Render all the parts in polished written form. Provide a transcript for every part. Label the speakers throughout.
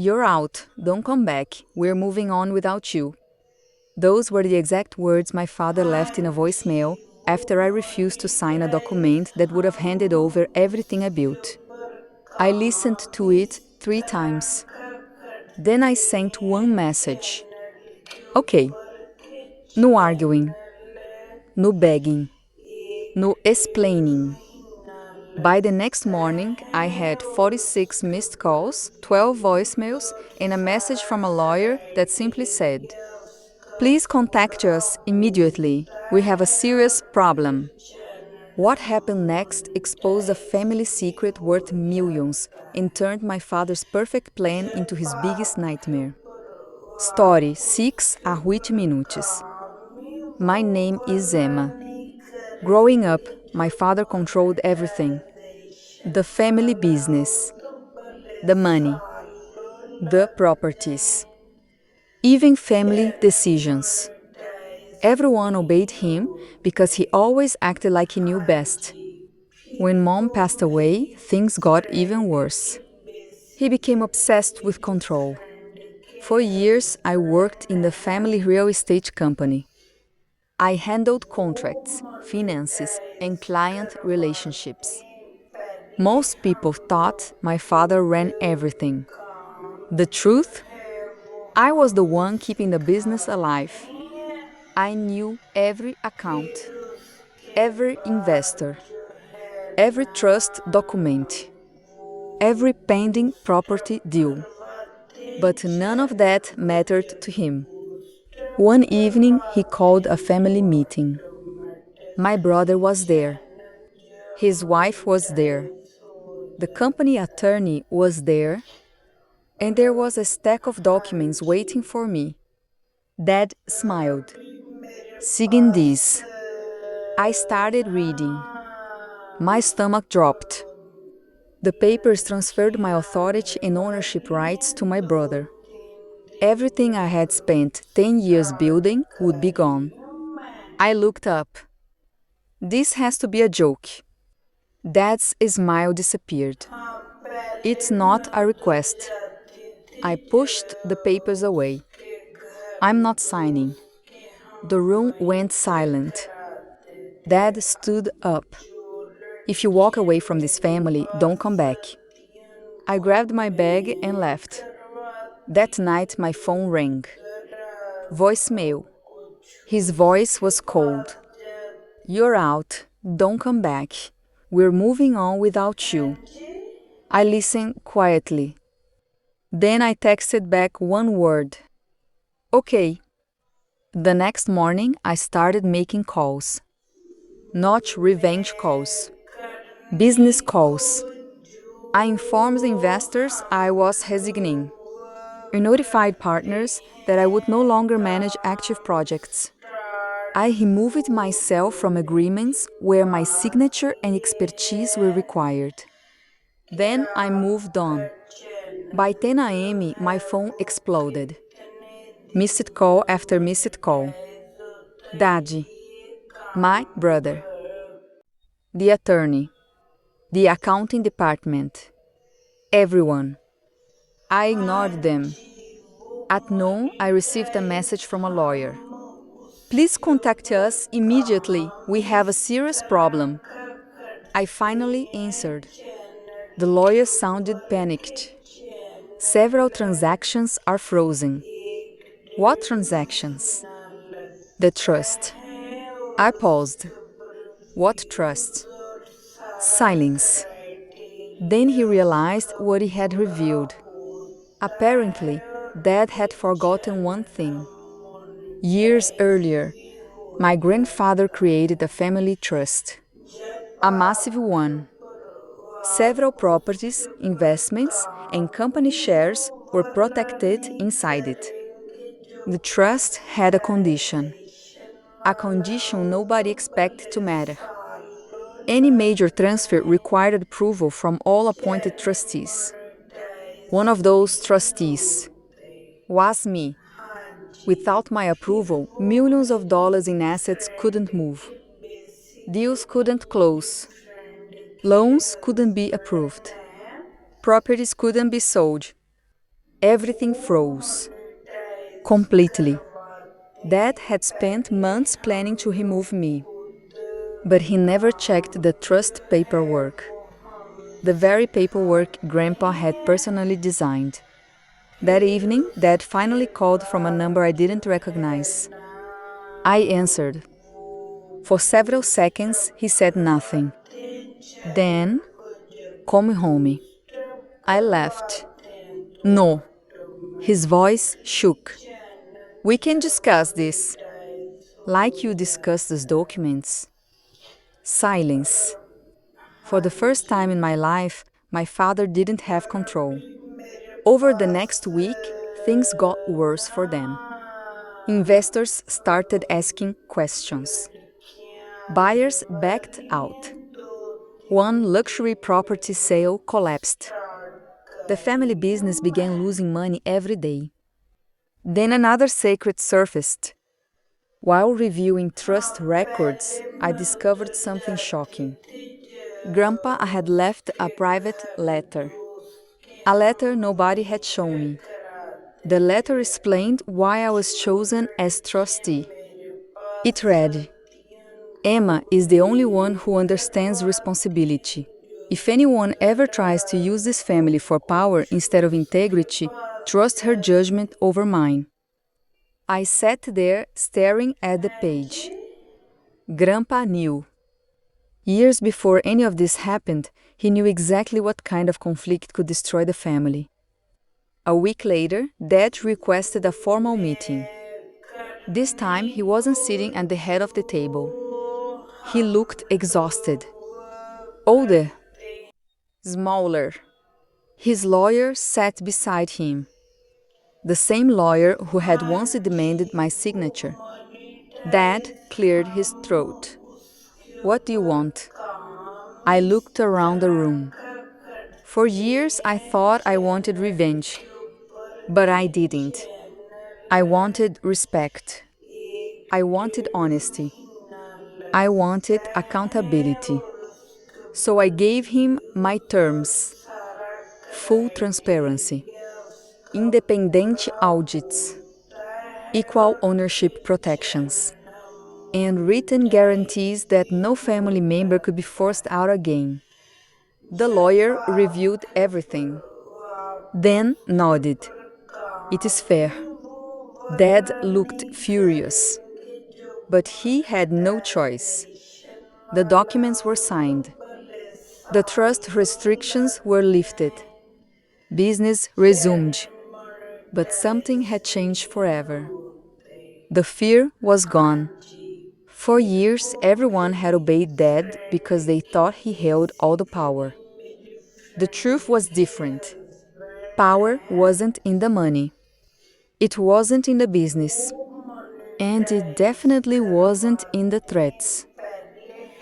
Speaker 1: "You're out, don't come back, we're moving on without you." Those were the exact words my father left in a voicemail after I refused to sign a document that would have handed over everything I built. I listened to it 3 times. Then I sent one message. Okay, no arguing, no begging, no explaining. By the next morning, I had 46 missed calls, 12 voicemails, and a message from a lawyer that simply said, "Please contact us immediately. We have a serious problem." What happened next exposed a family secret worth millions and turned my father's perfect plan into his biggest nightmare. Story 6 a 8 minutos. My name is Emma. Growing up, my father controlled everything. The family business, the money, the properties, even family decisions. Everyone obeyed him because he always acted like he knew best. When mom passed away, things got even worse. He became obsessed with control. For years, I worked in the family real estate company. I handled contracts, finances, and client relationships. Most people thought my father ran everything. The truth? I was the one keeping the business alive. I knew every account, every investor, every trust document, every pending property deal. But none of that mattered to him. One evening, he called a family meeting. My brother was there. His wife was there. The company attorney was there. And there was a stack of documents waiting for me. Dad smiled. "Sign this." I started reading. My stomach dropped. The papers transferred my authority and ownership rights to my brother. Everything I had spent 10 years building would be gone. I looked up. This has to be a joke. Dad's smile disappeared. It's not a request. I pushed the papers away. I'm not signing. The room went silent. Dad stood up. "If you walk away from this family, don't come back." I grabbed my bag and left. That night, my phone rang. Voicemail. His voice was cold. "You're out. Don't come back. We're moving on without you." I listened quietly. Then I texted back one word. "Okay." The next morning, I started making calls. Not revenge calls. Business calls. I informed investors I was resigning. I notified partners that I would no longer manage active projects. I removed myself from agreements where my signature and expertise were required. Then I moved on. By 10 a.m., my phone exploded. Missed call after missed call. Daddy, my brother, the attorney, the accounting department, everyone. I ignored them. At noon, I received a message from a lawyer. "Please contact us immediately. We have a serious problem." I finally answered. The lawyer sounded panicked. "Several transactions are frozen." "What transactions?" "The trust." I paused. "What trust?" Silence. Then he realized what he had revealed. Apparently, Dad had forgotten one thing. Years earlier, my grandfather created a family trust. A massive one. Several properties, investments, and company shares were protected inside it. The trust had a condition. A condition nobody expected to matter. Any major transfer required approval from all appointed trustees. One of those trustees was me. Without my approval, millions of dollars in assets couldn't move. Deals couldn't close. Loans couldn't be approved. Properties couldn't be sold. Everything froze. Completely. Dad had spent months planning to remove me, but he never checked the trust paperwork. The very paperwork Grandpa had personally designed. That evening, Dad finally called from a number I didn't recognize. I answered. For several seconds, he said nothing. Then, come home. I laughed. No. His voice shook. We can discuss this. Like you discuss these documents. Silence. For the first time in my life, my father didn't have control. Over the next week, things got worse for them. Investors started asking questions. Buyers backed out. One luxury property sale collapsed. The family business began losing money every day. Then another secret surfaced. While reviewing trust records, I discovered something shocking. Grandpa had left a private letter. A letter nobody had shown me. The letter explained why I was chosen as trustee. It read, Emma is the only one who understands responsibility. If anyone ever tries to use this family for power instead of integrity, trust her judgment over mine. I sat there staring at the page. Grandpa knew. Years before any of this happened, he knew exactly what kind of conflict could destroy the family. A week later, Dad requested a formal meeting. This time, he wasn't sitting at the head of the table. He looked exhausted. Older. Smaller. His lawyer sat beside him. The same lawyer who had once demanded my signature. Dad cleared his throat. What do you want? I looked around the room. For years, I thought I wanted revenge. But I didn't. I wanted respect. I wanted honesty. I wanted accountability. So I gave him my terms. Full transparency. Independent audits. Equal ownership protections. And written guarantees that no family member could be forced out again. The lawyer reviewed everything. Then nodded. It is fair. Dad looked furious. But he had no choice. The documents were signed. The trust restrictions were lifted. Business resumed. But something had changed forever. The fear was gone. For years, everyone had obeyed Dad because they thought he held all the power. The truth was different. Power wasn't in the money. It wasn't in the business. And it definitely wasn't in the threats.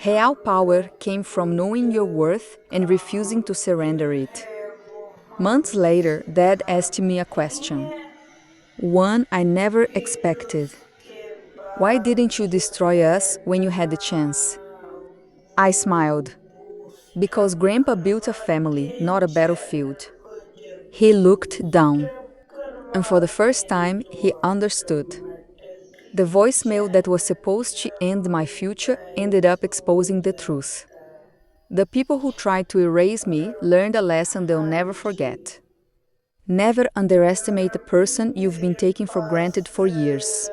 Speaker 1: Real power came from knowing your worth and refusing to surrender it. Months later, Dad asked me a question. One I never expected. Why didn't you destroy us when you had the chance? I smiled. Because Grandpa built a family, not a battlefield. He looked down. And for the first time, he understood. The voicemail that was supposed to end my future ended up exposing the truth. The people who tried to erase me learned a lesson they'll never forget. Never underestimate the person you've been taking for granted for years.